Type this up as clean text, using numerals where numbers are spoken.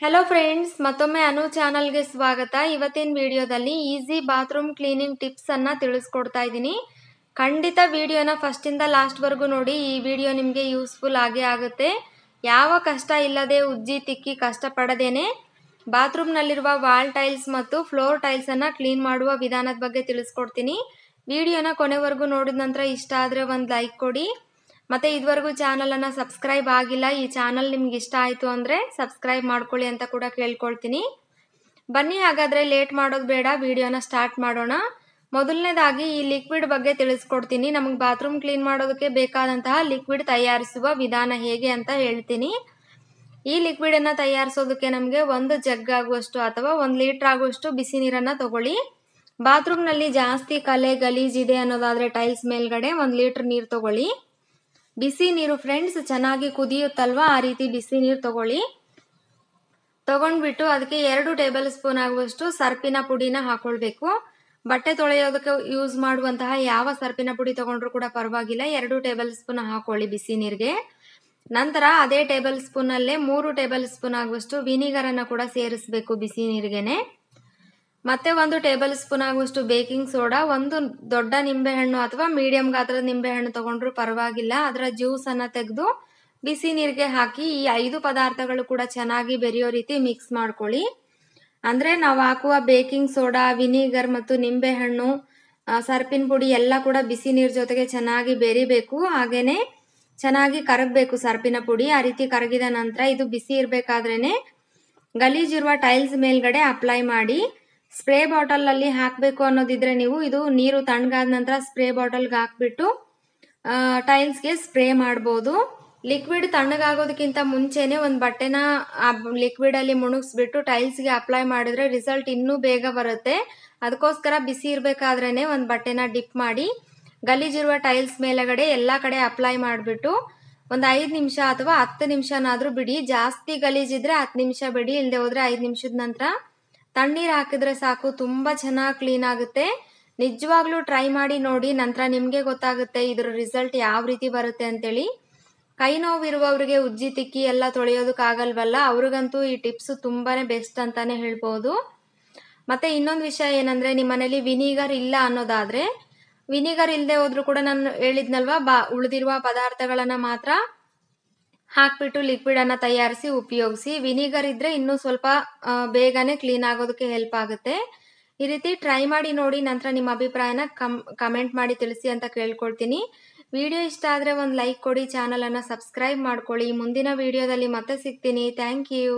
Hello friends ಮತ್ತೊಮ್ಮೆ ಅನು channel ಗೆ ಸ್ವಾಗತ। ಇವತ್ತಿನ ವಿಡಿಯೋದಲ್ಲಿ ಈಜಿ ಬಾತ್ರೂಮ್ ಕ್ಲೀನಿಂಗ್ ಟಿಪ್ಸ್ ಅನ್ನು ತಿಳಿಸ್ಕೊಡ್ತಾ ಇದ್ದೀನಿ। ಖಂಡಿತ ವಿಡಿಯೋನ ಫಸ್ಟ್ ಇಂದ ಲಾಸ್ಟ್ ವರೆಗೂ ನೋಡಿ। ಈ ವಿಡಿಯೋ ನಿಮಗೆ ಯೂಸ್ಫುಲ್ ಆಗುತ್ತೆ। ಯಾವ ಕಷ್ಟ ಇಲ್ಲದೆ ಉಜ್ಜಿ ತಿಕ್ಕಿ ಕಷ್ಟ ಪಡದೇನೆ ಬಾತ್ರೂಮ್ ನಲ್ಲಿರುವ ವಾಲ್ ಟೈಲ್ಸ್ ಮತ್ತು ಫ್ಲೋರ್ ಟೈಲ್ಸ್ ಅನ್ನು ಕ್ಲೀನ್ ಮಾಡುವ ವಿಧಾನದ ಬಗ್ಗೆ ತಿಳಿಸ್ಕೊಡ್ತೀನಿ। ವಿಡಿಯೋನ ಕೊನೆವರೆಗೂ ನೋಡಿದ ನಂತರ ಇಷ್ಟ ಆದರೆ ಒಂದು ಲೈಕ್ ಕೊಡಿ। ಮತ್ತೆ ಇದುವರೆಗೂ ಚಾನೆಲ್ ಅನ್ನು ಸಬ್ಸ್ಕ್ರೈಬ್ ಆಗಿಲ್ಲ, ಈ ಚಾನೆಲ್ ನಿಮಗೆ ಇಷ್ಟ ಆಯಿತು ಅಂದರೆ ಸಬ್ಸ್ಕ್ರೈಬ್ ಮಾಡ್ಕೊಳ್ಳಿ ಅಂತ ಕೂಡ ಕೇಳ್ಕೊಳ್ತೀನಿ। ಬನ್ನಿ ಹಾಗಾದರೆ ಲೇಟ್ ಮಾಡೋದು ಬೇಡ, ವಿಡಿಯೋನ ಸ್ಟಾರ್ಟ್ ಮಾಡೋಣ। ಮೊದಲನೇದಾಗಿ ಈ ಲಿಕ್ವಿಡ್ ಬಗ್ಗೆ ತಿಳಿಸ್ಕೊಡ್ತೀನಿ। ನಮಗೆ ಬಾತ್ರೂಮ್ ಕ್ಲೀನ್ ಮಾಡೋದಕ್ಕೆ ಬೇಕಾದಂತಹ ಲಿಕ್ವಿಡ್ ತಯಾರಿಸುವ ವಿಧಾನ ಹೇಗೆ ಅಂತ ಹೇಳ್ತೀನಿ। ಈ ಲಿಕ್ವಿಡನ್ನು ತಯಾರಿಸೋದಕ್ಕೆ ನಮಗೆ 1 ಜಗ್ ಆಗುವಷ್ಟು ಅಥವಾ 1 ಲೀಟರ್ ಆಗುವಷ್ಟು ಬಿಸಿ ನೀರನ್ನು ತಗೊಳ್ಳಿ। ಬಾತ್ರೂಮ್ನಲ್ಲಿ ಜಾಸ್ತಿ ಕಲೆ ಗಲೀಜಿದೆ ಅನ್ನೋದಾದರೆ ಟೈಲ್ಸ್ ಮೇಲ್ಗಡೆ 1 ಲೀಟರ್ ನೀರು ತಗೊಳ್ಳಿ। ಬಿಸಿ ನೀರು ಫ್ರೆಂಡ್ಸ್, ಚೆನ್ನಾಗಿ ಕುದಿಯುತ್ತಲ್ವಾ, ಆ ರೀತಿ ಬಿಸಿ ನೀರು ತಗೊಳ್ಳಿ। ತಗೊಂಡ್ಬಿಟ್ಟು ಅದಕ್ಕೆ 2 ಟೇಬಲ್ ಸ್ಪೂನ್ ಆಗುವಷ್ಟು ಸರ್ಪಿನ ಪುಡಿನ ಹಾಕೊಳ್ಬೇಕು। ಬಟ್ಟೆ ತೊಳೆಯೋದಕ್ಕೆ ಯೂಸ್ ಮಾಡುವಂತಹ ಯಾವ ಸರ್ಪಿನ ಪುಡಿ ತಗೊಂಡ್ರು ಕೂಡ ಪರವಾಗಿಲ್ಲ, 2 ಟೇಬಲ್ ಸ್ಪೂನ್ ಹಾಕೊಳ್ಳಿ ಬಿಸಿ ನೀರಿಗೆ। ನಂತರ ಅದೇ ಟೇಬಲ್ ಸ್ಪೂನಲ್ಲೇ 3 ಟೇಬಲ್ ಸ್ಪೂನ್ ಆಗುವಷ್ಟು ವಿನಿಗರನ್ನು ಕೂಡ ಸೇರಿಸಬೇಕು ಬಿಸಿ ನೀರಿಗೆನೆ। ಮತ್ತೆ 1 ಟೇಬಲ್ ಸ್ಪೂನ್ ಆಗುವಷ್ಟು ಬೇಕಿಂಗ್ ಸೋಡಾ, 1 ದೊಡ್ಡ ನಿಂಬೆಹಣ್ಣು ಅಥವಾ ಮೀಡಿಯಂ ಗಾತ್ರದ ನಿಂಬೆಹಣ್ಣು ತಗೊಂಡ್ರು ಪರವಾಗಿಲ್ಲ, ಅದರ ಜ್ಯೂಸ್ ಅನ್ನ ತೆಗೆದು ಬಿಸಿ ನೀರಿಗೆ ಹಾಕಿ ಈ 5 ಪದಾರ್ಥಗಳು ಕೂಡ ಚೆನ್ನಾಗಿ ಬೆರೆಯೋ ರೀತಿ ಮಿಕ್ಸ್ ಮಾಡ್ಕೊಳ್ಳಿ। ಅಂದ್ರೆ ನಾವು ಹಾಕುವ ಬೇಕಿಂಗ್ ಸೋಡಾ, ವಿನಿಗರ್ ಮತ್ತು ನಿಂಬೆಹಣ್ಣು, ಸರ್ಪಿನ ಪುಡಿ ಎಲ್ಲ ಕೂಡ ಬಿಸಿ ನೀರ್ ಜೊತೆಗೆ ಚೆನ್ನಾಗಿ ಬೆರಿಬೇಕು, ಹಾಗೇನೆ ಚೆನ್ನಾಗಿ ಕರಗಬೇಕು ಸರ್ಪಿನ ಪುಡಿ। ಆ ರೀತಿ ಕರಗಿದ ನಂತರ ಇದು ಬಿಸಿ ಇರಬೇಕಾದ್ರೇನೆ ಗಲೀಜಿರುವ ಟೈಲ್ಸ್ ಮೇಲ್ಗಡೆ ಅಪ್ಲೈ ಮಾಡಿ। ಸ್ಪ್ರೇ ಬಾಟಲ್ ಅಲ್ಲಿ ಹಾಕಬೇಕು ಅನ್ನೋದಿದ್ರೆ ನೀವು ಇದು ನೀರು ತಣ್ಣಗಾದ ನಂತರ ಸ್ಪ್ರೇ ಬಾಟಲ್ಗೆ ಹಾಕ್ಬಿಟ್ಟು ಟೈಲ್ಸ್ಗೆ ಸ್ಪ್ರೇ ಮಾಡ್ಬೋದು। ಲಿಕ್ವಿಡ್ ತಣ್ಣಗಾಗೋದಕ್ಕಿಂತ ಮುಂಚೆನೆ ಒಂದು ಬಟ್ಟೆನ ಲಿಕ್ವಿಡ್ ಅಲ್ಲಿ ಮುಳುಗಿಸ್ಬಿಟ್ಟು ಟೈಲ್ಸ್ಗೆ ಅಪ್ಲೈ ಮಾಡಿದ್ರೆ ರಿಸಲ್ಟ್ ಇನ್ನೂ ಬೇಗ ಬರುತ್ತೆ। ಅದಕ್ಕೋಸ್ಕರ ಬಿಸಿ ಇರಬೇಕಾದ್ರೇನೆ ಒಂದು ಬಟ್ಟೆನ ಡಿಪ್ ಮಾಡಿ ಗಲೀಜಿರುವ ಟೈಲ್ಸ್ ಮೇಲೆಗಡೆ ಎಲ್ಲ ಕಡೆ ಅಪ್ಲೈ ಮಾಡಿಬಿಟ್ಟು ಒಂದು 5 ನಿಮಿಷ ಅಥವಾ 10 ನಿಮಿಷನಾದ್ರೂ ಬಿಡಿ। ಜಾಸ್ತಿ ಗಲೀಜಿದ್ರೆ 10 ನಿಮಿಷ ಬಿಡಿ, ಇಲ್ಲದೆ ಹೋದ್ರೆ 5 ನಿಮಿಷದ ನಂತರ ತಣ್ಣೀರು ಹಾಕಿದ್ರೆ ಸಾಕು, ತುಂಬಾ ಚೆನ್ನಾಗಿ ಕ್ಲೀನ್ ಆಗುತ್ತೆ। ನಿಜವಾಗ್ಲೂ ಟ್ರೈ ಮಾಡಿ ನೋಡಿ, ನಂತರ ನಿಮಗೆ ಗೊತ್ತಾಗುತ್ತೆ ಇದರ ರಿಸಲ್ಟ್ ಯಾವ ರೀತಿ ಬರುತ್ತೆ ಅಂತೇಳಿ। ಕೈ ನೋವಿರುವವರಿಗೆ ಉಜ್ಜಿ ತಿಕ್ಕಿ ಎಲ್ಲ ತೊಳೆಯೋದಕ್ಕಾಗಲ್ವಲ್ಲ, ಅವ್ರಿಗಂತೂ ಈ ಟಿಪ್ಸ್ ತುಂಬಾನೇ ಬೆಸ್ಟ್ ಅಂತಾನೆ ಹೇಳ್ಬೋದು। ಮತ್ತೆ ಇನ್ನೊಂದು ವಿಷಯ ಏನಂದ್ರೆ, ನಿಮ್ಮ ಮನೇಲಿ ವಿನಿಗರ್ ಇಲ್ಲ ಅನ್ನೋದಾದ್ರೆ, ವಿನಿಗರ್ ಇಲ್ಲದೆ ಹೋದ್ರೂ ಕೂಡ ನಾನು ಹೇಳಿದ್ನಲ್ವಾ, ಉಳಿದಿರುವ ಪದಾರ್ಥಗಳನ್ನ ಮಾತ್ರ ಹಾಕ್ಬಿಟ್ಟು ಲಿಕ್ವಿಡ್ ಅನ್ನ ತಯಾರಿಸಿ ಉಪಯೋಗಿಸಿ। ವಿನಿಗರ್ ಇದ್ರೆ ಇನ್ನೂ ಸ್ವಲ್ಪ ಬೇಗನೆ ಕ್ಲೀನ್ ಆಗೋದಕ್ಕೆ ಹೆಲ್ಪ್ ಆಗುತ್ತೆ। ಈ ರೀತಿ ಟ್ರೈ ಮಾಡಿ ನೋಡಿ, ನಂತರ ನಿಮ್ಮ ಅಭಿಪ್ರಾಯನ ಕಮೆಂಟ್ ಮಾಡಿ ತಿಳಿಸಿ ಅಂತ ಕೇಳ್ಕೊಳ್ತೀನಿ। ವಿಡಿಯೋ ಇಷ್ಟ ಆದ್ರೆ ಒಂದು ಲೈಕ್ ಕೊಡಿ, ಚಾನಲ್ ಅನ್ನ ಸಬ್ಸ್ಕ್ರೈಬ್ ಮಾಡ್ಕೊಳ್ಳಿ। ಮುಂದಿನ ವಿಡಿಯೋದಲ್ಲಿ ಮತ್ತೆ ಸಿಗ್ತೀನಿ। Thank you.